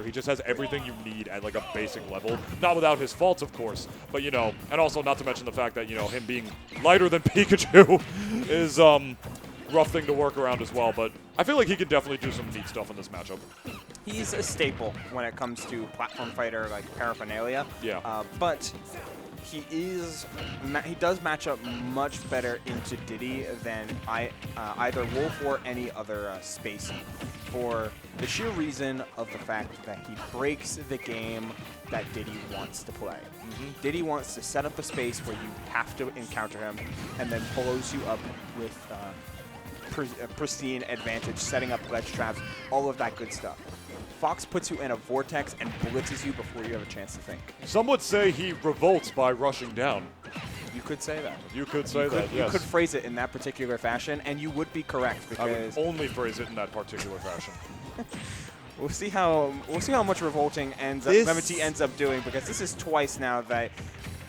He just has everything you need at like a basic level. Not without his faults, of course, but you know, and also not to mention the fact that, you know, him being lighter than Pikachu is rough thing to work around as well, but I feel like he can definitely do some neat stuff in this matchup. He's a staple when it comes to platform fighter like paraphernalia. Yeah. But he does match up much better into Diddy than either Wolf or any other Spacey, for the sheer reason of the fact that he breaks the game that Diddy wants to play. Diddy wants to set up a space where you have to encounter him and then blows you up with pristine advantage, setting up ledge traps, all of that good stuff. Fox puts you in a vortex and blitzes you before you have a chance to think. Some would say he revolts by rushing down. You could say that. You could say that, yes. You could phrase it in that particular fashion, and you would be correct, because I would only phrase it in that particular fashion. We'll see how much revolting LemonTea ends up doing, because this is twice now that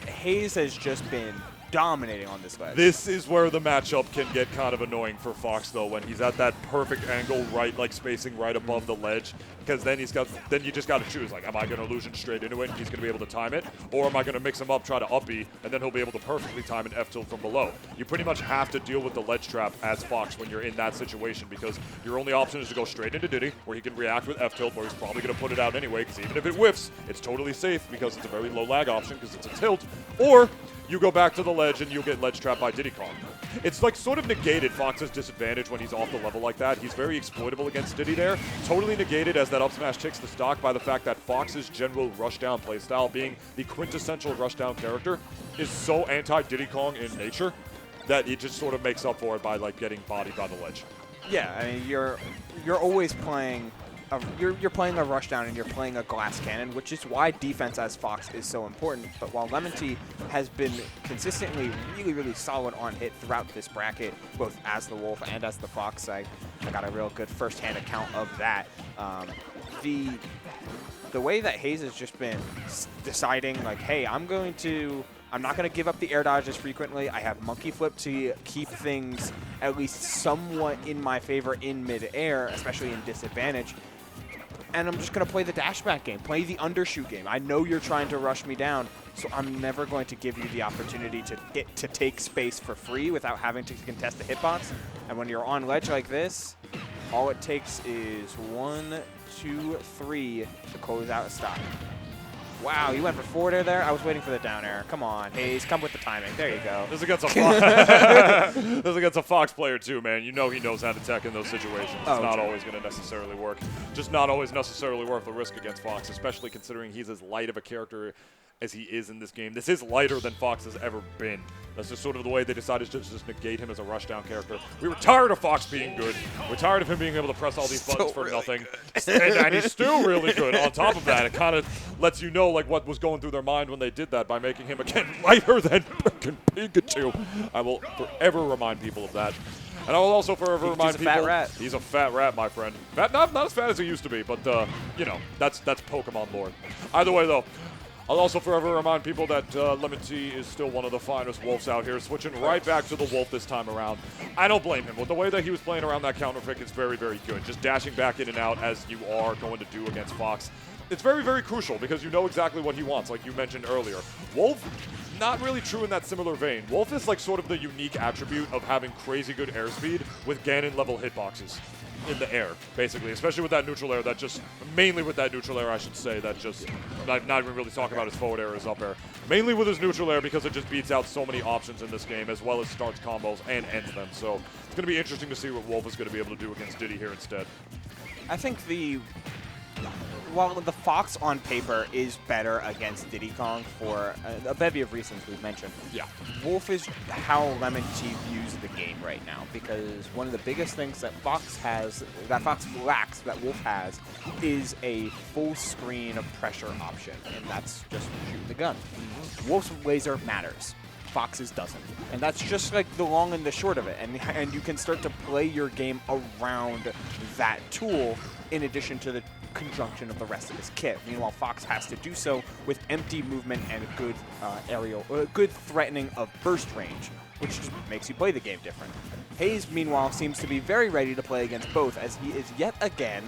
Haze has just been dominating on this ledge. This is where the matchup can get kind of annoying for Fox, though, when he's at that perfect angle, right, like spacing right above the ledge, because then you just got to choose, like, am I going to illusion straight into it and he's going to be able to time it, or am I going to mix him up, try to up B, and then he'll be able to perfectly time an F tilt from below. You pretty much have to deal with the ledge trap as Fox when you're in that situation, because your only option is to go straight into Diddy, where he can react with F tilt, where he's probably going to put it out anyway, because even if it whiffs, it's totally safe because it's a very low lag option because it's a tilt, or you go back to the ledge and you'll get ledge trapped by Diddy Kong. It's like sort of negated Fox's disadvantage when he's off the level like that. He's very exploitable against Diddy there. Totally negated as that up smash takes the stock by the fact that Fox's general rushdown playstyle, being the quintessential rushdown character, is so anti-Diddy Kong in nature that it just sort of makes up for it by like getting bodied by the ledge. Yeah, I mean, you're always playing you're playing a rushdown and you're playing a glass cannon, which is why defense as Fox is so important. But while LemonTea has been consistently really, really solid on hit throughout this bracket, both as the Wolf and as the Fox, I got a real good first-hand account of that. The way that Haze has just been deciding, like, hey, I'm not going to give up the air dodges frequently. I have monkey flip to keep things at least somewhat in my favor in mid-air, especially in disadvantage. And I'm just going to play the dashback game, play the undershoot game. I know you're trying to rush me down, so I'm never going to give you the opportunity to take space for free without having to contest the hitbox. And when you're on ledge like this, all it takes is 1, 2, 3 to close out a stock. Wow, you went for forward air there? I was waiting for the down air. Come on, Haze, come with the timing. There you go. This is against a Fox. This is against a Fox player too, man. You know he knows how to tech in those situations. It's not always going to necessarily work. Just not always necessarily worth the risk against Fox, especially considering he's as light of a character as he is in this game. This is lighter than Fox has ever been. That's just sort of the way they decided to just negate him as a rushdown character. We were tired of Fox being good. We're tired of him being able to press all these buttons for nothing. And he's still really good. On top of that, it kind of lets you know like what was going through their mind when they did that by making him, again, lighter than freaking Pikachu. I will forever remind people of that. And I will also forever remind people, fat rat. He's a fat rat, my friend. Not as fat as he used to be, but, you know, that's Pokemon lore. Either way, though, I'll also forever remind people that LemonTea is still one of the finest Wolves out here, switching right back to the Wolf this time around. I don't blame him. With the way that he was playing around that counter pick, it's very, very good. Just dashing back in and out as you are going to do against Fox. It's very, very crucial because you know exactly what he wants, like you mentioned earlier. Wolf, not really true in that similar vein. Wolf is like sort of the unique attribute of having crazy good airspeed with Ganon-level hitboxes in the air, basically, especially with that neutral air, mainly with that neutral air, I should say, not even really talking about his forward air, his up air. Mainly with his neutral air because it just beats out so many options in this game, as well as starts combos and ends them. So it's going to be interesting to see what Wolf is going to be able to do against Diddy here instead. I think while the Fox on paper is better against Diddy Kong for a bevy of reasons we've mentioned, yeah, Wolf is how LemonTea views the game right now, because one of the biggest things that Fox lacks, that Wolf has, is a full screen of pressure option, and that's just shoot the gun. Wolf's laser matters. Fox's doesn't. And that's just like the long and the short of it. And you can start to play your game around that tool in addition to the conjunction of the rest of his kit. Meanwhile, Fox has to do so with empty movement and a good threatening of burst range, which just makes you play the game different. Haze, meanwhile, seems to be very ready to play against both, as he is yet again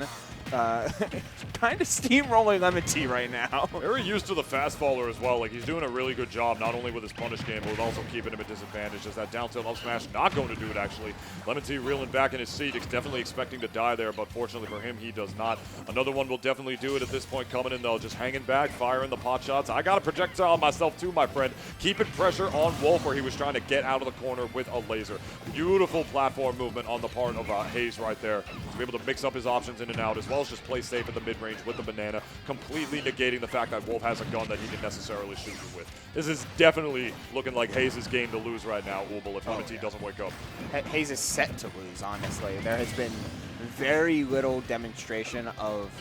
kind of steamrolling LemonTea right now. Very used to the fast faller as well. Like, he's doing a really good job, not only with his punish game, but with also keeping him at disadvantage. As that down tilt up smash not going to do it, actually. LemonTea reeling back in his seat, definitely expecting to die there, but fortunately for him, he does not. Another one will definitely do it at this point, coming in, though, just hanging back, firing the pot shots. I got a projectile myself, too, my friend. Keeping pressure on Wolf, where he was trying to get out of the corner with a laser. Beautiful platform movement on the part of Haze right there. To be able to mix up his options in and out, as well as just play safe at the mid-range with the banana, completely negating the fact that Wolf has a gun that he can necessarily shoot you with. This is definitely looking like Haze's game to lose right now, Ubel, if LemonTea doesn't wake up. Haze is set to lose, honestly. There has been very little demonstration of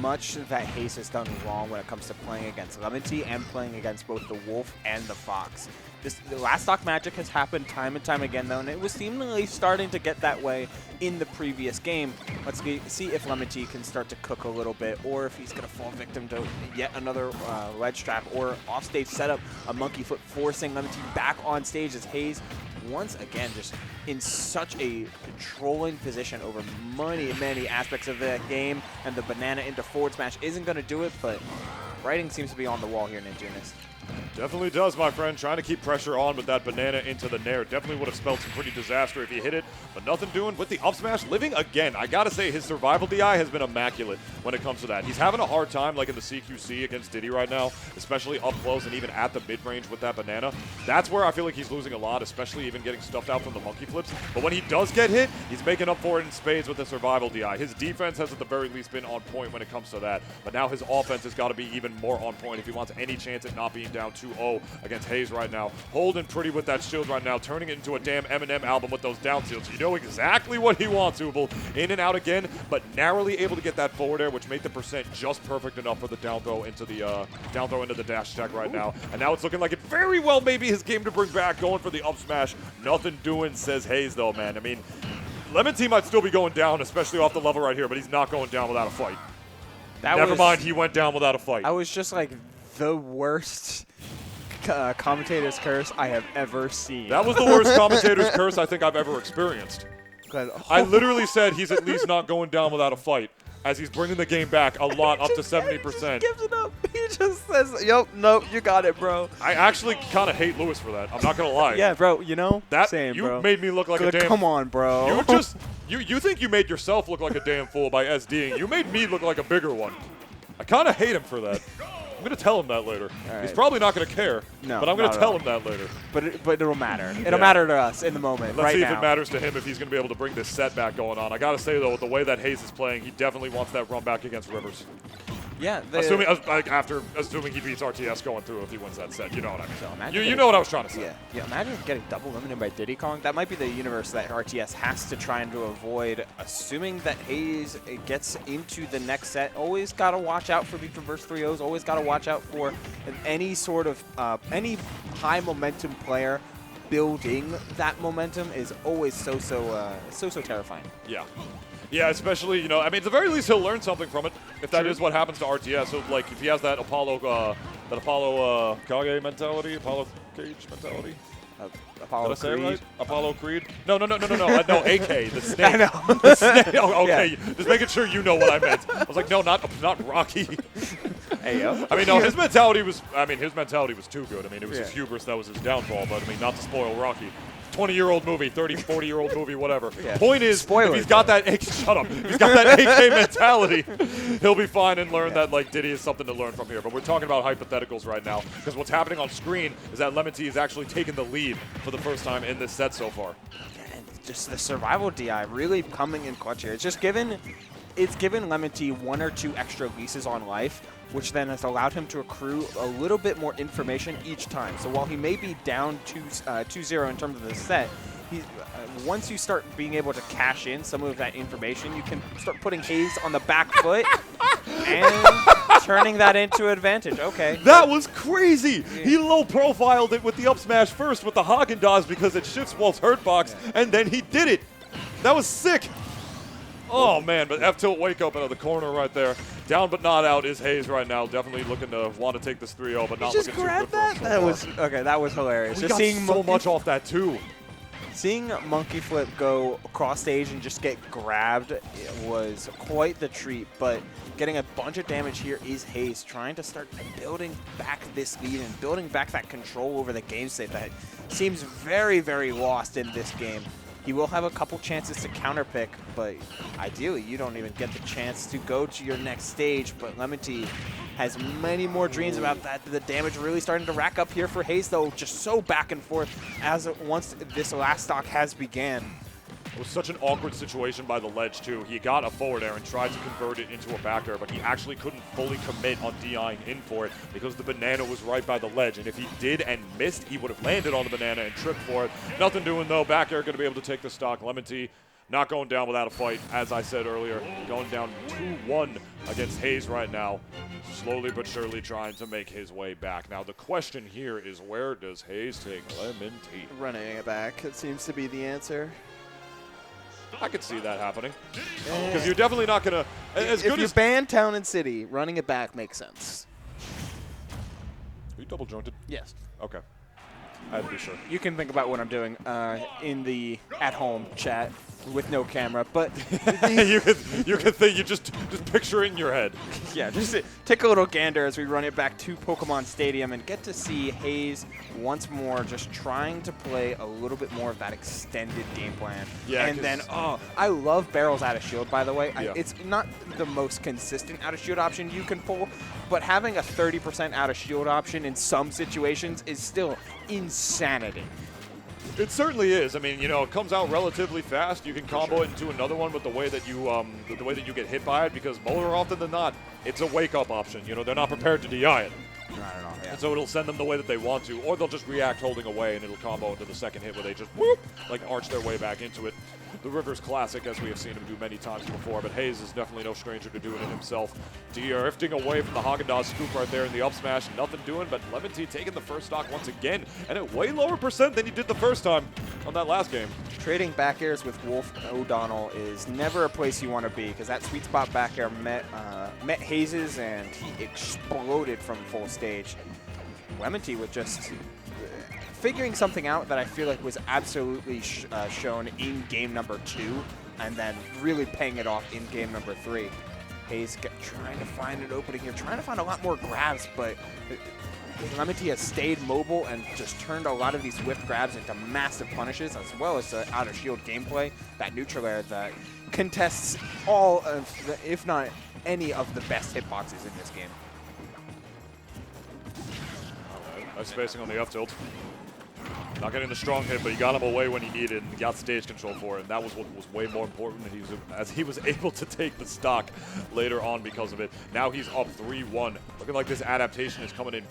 much that Haze has done wrong when it comes to playing against LemonTea and playing against both the Wolf and the Fox. The last stock magic has happened time and time again, though, and it was seemingly starting to get that way in the previous game. Let's see if LemonTea can start to cook a little bit, or if he's going to fall victim to yet another ledge trap or offstage setup, a monkey foot forcing LemonTea back on stage as Haze once again just in such a controlling position over many aspects of the game, and the banana into forward smash isn't going to do it, but writing seems to be on the wall here, Ninjunis. Definitely does, my friend. Trying to keep pressure on with that banana into the nair. Definitely would have spelled some pretty disaster if he hit it, but nothing doing with the up smash. Living again. I gotta say, his survival DI has been immaculate when it comes to that. He's having a hard time, like in the CQC against Diddy right now, especially up close and even at the mid-range with that banana. That's where I feel like he's losing a lot, especially even getting stuffed out from the monkey flips. But when he does get hit, he's making up for it in spades with the survival DI. His defense has at the very least been on point when it comes to that, but now his offense has got to be even more on point if he wants any chance at not being down 2-0 against Haze right now. Holding pretty with that shield right now, turning it into a damn Eminem album with those down tilts. You know exactly what he wants, Ubel. In and out again, but narrowly able to get that forward air, which made the percent just perfect enough for the down throw into the dash attack right now. And now it's looking like it very well may be his game to bring back, going for the up smash. Nothing doing, says Haze, though, man. I mean, LemonTea might still be going down, especially off the level right here, but he's not going down without a fight. Never mind, he went down without a fight. I was just like the worst commentator's curse I have ever seen. That was the worst commentator's curse I think I've ever experienced. I literally said he's at least not going down without a fight, as he's bringing the game back a lot, up to 70%. He just gives it up. He just says, "Yo, nope, you got it, bro." I actually kind of hate Lewis for that. I'm not gonna lie. Yeah, bro. You know that same, you bro. made me look like a damn. Come on, bro. You think you made yourself look like a damn fool by SDing. You made me look like a bigger one. I kind of hate him for that. I'm going to tell him that later. Right. He's probably not going to care, but I'm going to tell him that later. But it'll matter. It'll matter to us in the moment. Let's see if it matters to him if he's going to be able to bring this set back going on. I got to say, though, with the way that Haze is playing, he definitely wants that run back against Rivers. Yeah. Assuming he beats RTS going through if he wins that set. You know what I mean. So you know what I was trying to say. Yeah. Imagine getting double limited by Diddy Kong. That might be the universe that RTS has to try and to avoid. Assuming that Haze gets into the next set, always got to watch out for the reverse 3-0s. Always got to watch out for any sort of any high momentum player. Building that momentum is always so terrifying. Yeah. Yeah, especially, you know, I mean, at the very least, he'll learn something from it, if that is what happens to RTS. So, like, if he has that Apollo Kage mentality, Apollo Cage mentality. Apollo Did I say Creed? it right? Apollo Creed? No, AK, the snake. I know. The snake. Oh, okay, Yeah. just making sure you know what I meant. I was like, no, not Rocky. Hey, yo. I mean, no, his mentality was too good. I mean, it was his hubris that was his downfall, but I mean, not to spoil Rocky. 20-year-old movie, 30, 40-year-old movie, whatever. Yeah. Point is, Spoilers, if he's got that shut up. If he's got that AK mentality, he'll be fine and learn that like Diddy is something to learn from here. But we're talking about hypotheticals right now, because what's happening on screen is that LemonTea is actually taking the lead for the first time in this set so far. And just the survival DI really coming in clutch here. It's given LemonTea 1 or 2 extra leases on life, which then has allowed him to accrue a little bit more information each time. So while he may be down 2-0 in terms of the set, once you start being able to cash in some of that information, you can start putting Haze on the back foot and turning that into advantage. Okay. That was crazy. Yeah. He low-profiled it with the up smash first with the Haagen-Dazs because it shifts Wolf's hurt box, and then he did it. That was sick. Oh, man, but F-tilt wake up out of the corner right there. Down but not out is Haze right now. Definitely looking to want to take this 3-0, but not looking too good for himself. That was hilarious. We got so much off that, too. Seeing Monkey Flip go across stage and just get grabbed was quite the treat, but getting a bunch of damage here is Haze, trying to start building back this lead and building back that control over the game state that seems very, very lost in this game. He will have a couple chances to counterpick, but ideally you don't even get the chance to go to your next stage. But LemonTea has many more dreams about that. The damage really starting to rack up here for Haze, though, just so back and forth as once this last stock has began. It was such an awkward situation by the ledge, too. He got a forward air and tried to convert it into a back air, but he actually couldn't fully commit on DIing in for it because the banana was right by the ledge. And if he did and missed, he would have landed on the banana and tripped for it. Nothing doing, though. Back air going to be able to take the stock. LemonTea not going down without a fight, as I said earlier. Going down 2-1 against Haze right now. Slowly but surely trying to make his way back. Now, the question here is, where does Haze take LemonTea? Running it back, it seems to be the answer. I could see that happening. Because you're definitely not going to... If you ban Town and City, running it back makes sense. Are you double jointed? Yes. Okay. I had to be sure. You can think about what I'm doing in the at-home chat with no camera, but you can think, you just picture it in your head. Yeah, just take a little gander as we run it back to Pokemon Stadium and get to see Haze once more just trying to play a little bit more of that extended game plan. Yeah, and then, I love Barrel's out of shield, by the way. Yeah. It's not the most consistent out of shield option you can pull, but having a 30% out of shield option in some situations is still insanity. It certainly is. I mean, you know, it comes out relatively fast. You can combo it into another one with the way that you get hit by it, because more often than not, it's a wake-up option. You know, they're not prepared to DI it. Not at all, yeah. And so it'll send them the way that they want to, or they'll just react holding away, and it'll combo into the second hit where they just whoop, like arch their way back into it. The Rivers classic, as we have seen him do many times before, but Haze is definitely no stranger to doing it himself. Drifting away from the Haagen-Dazs scoop right there in the up smash, nothing doing, but LemonTea taking the first stock once again, and at way lower percent than he did the first time on that last game. Trading back airs with Wolf O'Donnell is never a place you want to be, because that sweet spot back air met Haze's, and he exploded from full stage. LemonTea with just figuring something out that I feel like was absolutely shown in game number 2, and then really paying it off in game number 3. Haze trying to find an opening here, trying to find a lot more grabs, but LemonTea has stayed mobile and just turned a lot of these whiffed grabs into massive punishes, as well as the out of shield gameplay, that neutral air that contests all of, if not any of the best hitboxes in this game. Nice spacing on the up tilt. Not getting the strong hit, but he got him away when he needed and got stage control for it. And that was what was way more important, as he was able to take the stock later on because of it. Now he's up 3-1. Looking like this adaptation is coming in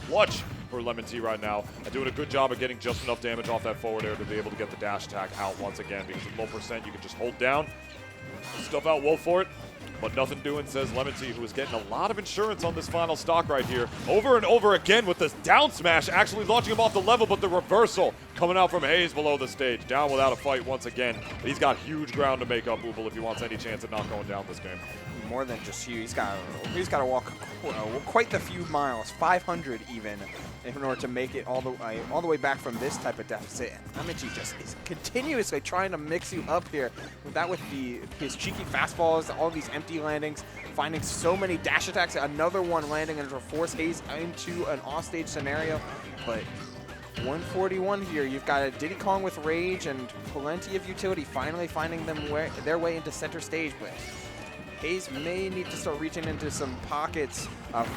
clutch for LemonTea right now, and doing a good job of getting just enough damage off that forward air to be able to get the dash attack out once again, because at low percent you can just hold down, stuff out Wolf for it. But nothing doing, says LemonTea, who is getting a lot of insurance on this final stock right here. Over and over again with this down smash, actually launching him off the level, but the reversal coming out from Haze below the stage. Down without a fight once again. But he's got huge ground to make up, Ubel, if he wants any chance at not going down this game. More than just huge. He's got to walk quite the few miles, 500 even, in order to make it all the way back from this type of deficit. And LemonTea just is continuously trying to mix you up here. With his cheeky fastballs, all these empty landings, finding so many dash attacks. Another one landing and to force Haze into an offstage scenario. But 141 here. You've got a Diddy Kong with Rage and plenty of utility, finally finding their way into center stage. But Haze may need to start reaching into some pockets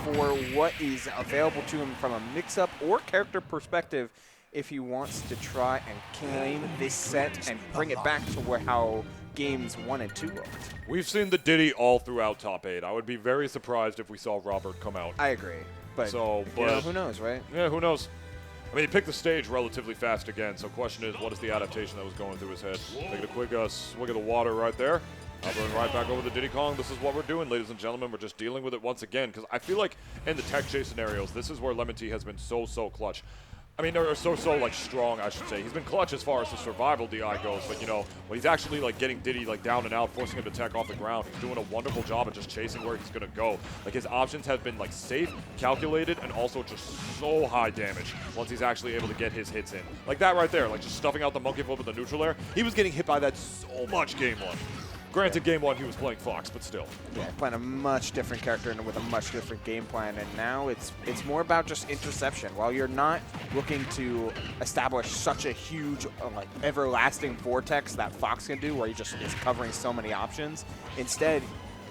for what is available to him from a mix-up or character perspective if he wants to try and claim this set and bring it back to how games 1 and 2 looked. We've seen the Diddy all throughout top 8. I would be very surprised if we saw Robert come out. I agree. But, who knows, right? Yeah, who knows? I mean, he picked the stage relatively fast again, so question is, what is the adaptation that was going through his head? Taking a quick swig of the water right there. Going right back over the Diddy Kong. This is what we're doing, ladies and gentlemen. We're just dealing with it once again, because I feel like in the tech chase scenarios, this is where LemonTea has been so clutch. I mean, they're so like strong, I should say. He's been clutch as far as the survival DI goes, but you know, when he's actually like getting Diddy like down and out, forcing him to tech off the ground, he's doing a wonderful job of just chasing where he's gonna go. Like his options have been like safe, calculated, and also just so high damage once he's actually able to get his hits in. Like that right there, like just stuffing out the monkey flip with the neutral air. He was getting hit by that so much game one. Granted, game one he was playing Fox, but still. Yeah, playing a much different character and with a much different game plan, and now it's more about just interception. While you're not looking to establish such a huge, like everlasting vortex that Fox can do, where he just is covering so many options, instead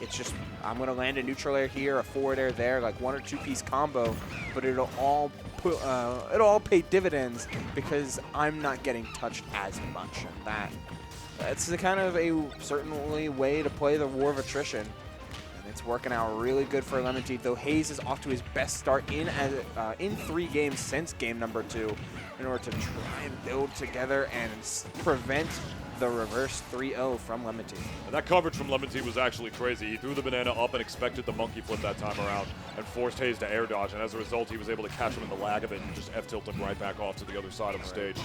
it's just I'm gonna land a neutral air here, a forward air there, like 1 or 2 piece combo, but it'll all pay dividends because I'm not getting touched as much, and that's the kind of a certainly way to play the war of attrition. And it's working out really good for LemonTea, though Haze is off to his best start in 3 games since game number 2 in order to try and build together and prevent the reverse 3-0 from LemonTea. And that coverage from LemonTea was actually crazy. He threw the banana up and expected the monkey flip that time around and forced Haze to air dodge, and as a result he was able to catch him in the lag of it and just F-tilt him right back off to the other side of the stage.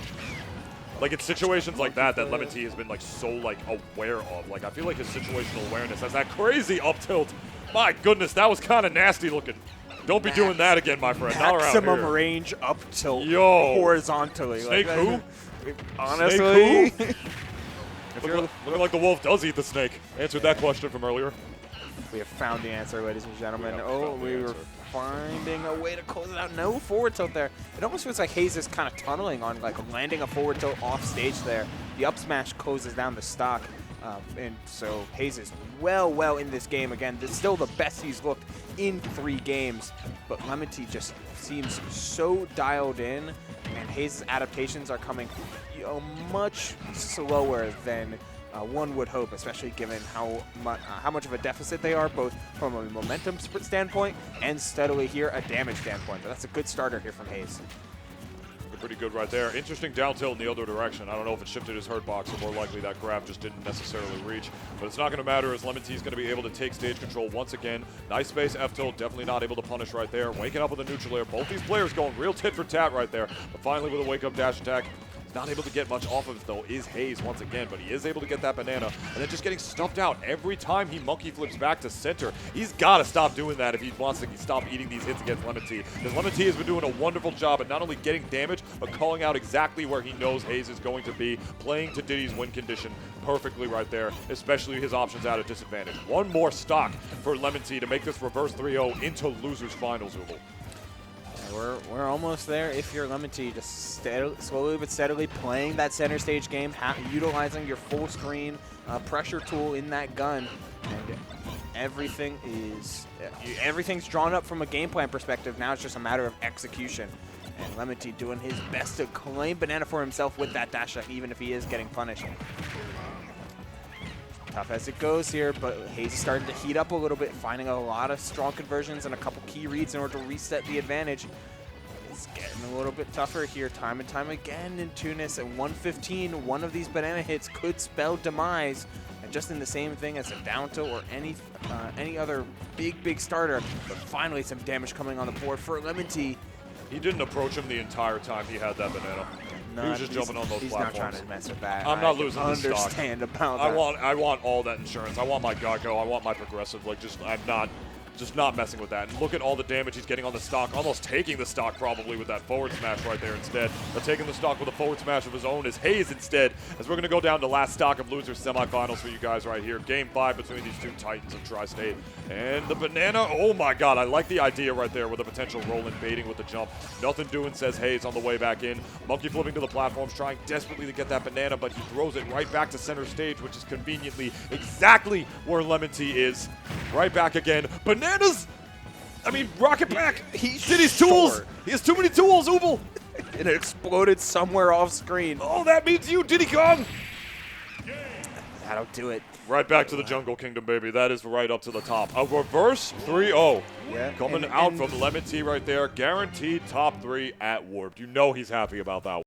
Like, it's situations like that LemonTea has been, like, so, like, aware of. Like, I feel like his situational awareness has that crazy up tilt. My goodness, that was kind of nasty looking. Don't be doing that again, my friend. Not around Maximum here. range up tilt horizontally. Snake like, who? Honestly. Snake who? Looking like the wolf does eat the snake. Answered that question from earlier. We have found the answer, ladies and gentlemen. We were finding a way to close it out. No forward tilt there. It almost feels like Haze is kind of tunneling on, like, landing a forward tilt off stage there. The up smash closes down the stock. And so Haze is well in this game. Again, this is still the best he's looked in 3 games. But LemonTea just seems so dialed in, and Haze's adaptations are coming much slower than one would hope, especially given how much of a deficit they are, both from a momentum standpoint and steadily here a damage standpoint. But that's a good starter here from Haze. Pretty good right there. Interesting down tilt in the other direction. I don't know if it shifted his hurt box, or more likely that grab just didn't necessarily reach. But it's not going to matter as LemonTea is going to be able to take stage control once again. Nice space F tilt, definitely not able to punish right there. Waking up with a neutral air. Both these players going real tit for tat right there. But finally with a wake up dash attack. Not able to get much off of it, though, is Haze once again, but he is able to get that banana, and then just getting stuffed out every time he monkey flips back to center. He's got to stop doing that if he wants to stop eating these hits against LemonTea, because LemonTea has been doing a wonderful job at not only getting damage, but calling out exactly where he knows Haze is going to be, playing to Diddy's win condition perfectly right there, especially his options at a disadvantage. One more stock for LemonTea to make this reverse 3-0 into losers finals, Ubel. We're almost there if you're LemonTea, just slowly but steadily playing that center stage game, utilizing your full screen pressure tool in that gun, and everything's drawn up from a game plan perspective. Now it's just a matter of execution, and LemonTea doing his best to claim banana for himself with that dash attack, even if he is getting punished. Tough as it goes here, but Haze is starting to heat up a little bit, finding a lot of strong conversions and a couple key reads in order to reset the advantage. It's getting a little bit tougher here time and time again in Tunis. At 115, one of these banana hits could spell demise, and just in the same thing as a down tilt or any other big starter. But finally some damage coming on the board for LemonTea. He didn't approach him the entire time he had that banana. He was just jumping on those platforms. He's not trying to mess with that. I'm not losing the stock. I understand about that. I want all that insurance. I want my Gakko. I want my progressive. Like, I'm not messing with that. And look at all the damage he's getting on the stock, almost taking the stock probably with that forward smash right there instead. But taking the stock with a forward smash of his own is Haze instead, as we're going to go down to last stock of losers semifinals for you guys right here. Game 5 between these two titans of Tri-State. And the banana, oh my god, I like the idea right there with a potential roll and baiting with the jump. Nothing doing, says Haze on the way back in. Monkey flipping to the platforms, trying desperately to get that banana, but he throws it right back to center stage, which is conveniently exactly where LemonTea is. Right back again. Bananas! I mean, rocket back! Diddy's tools! He has too many tools, Ubel! It exploded somewhere off screen. Oh, that means you, Diddy Kong! That'll do it. Right back to the Jungle Kingdom, baby. That is right up to the top. A reverse 3-0. Yeah, Coming out from LemonTea right there. Guaranteed top 3 at Warped. You know he's happy about that one.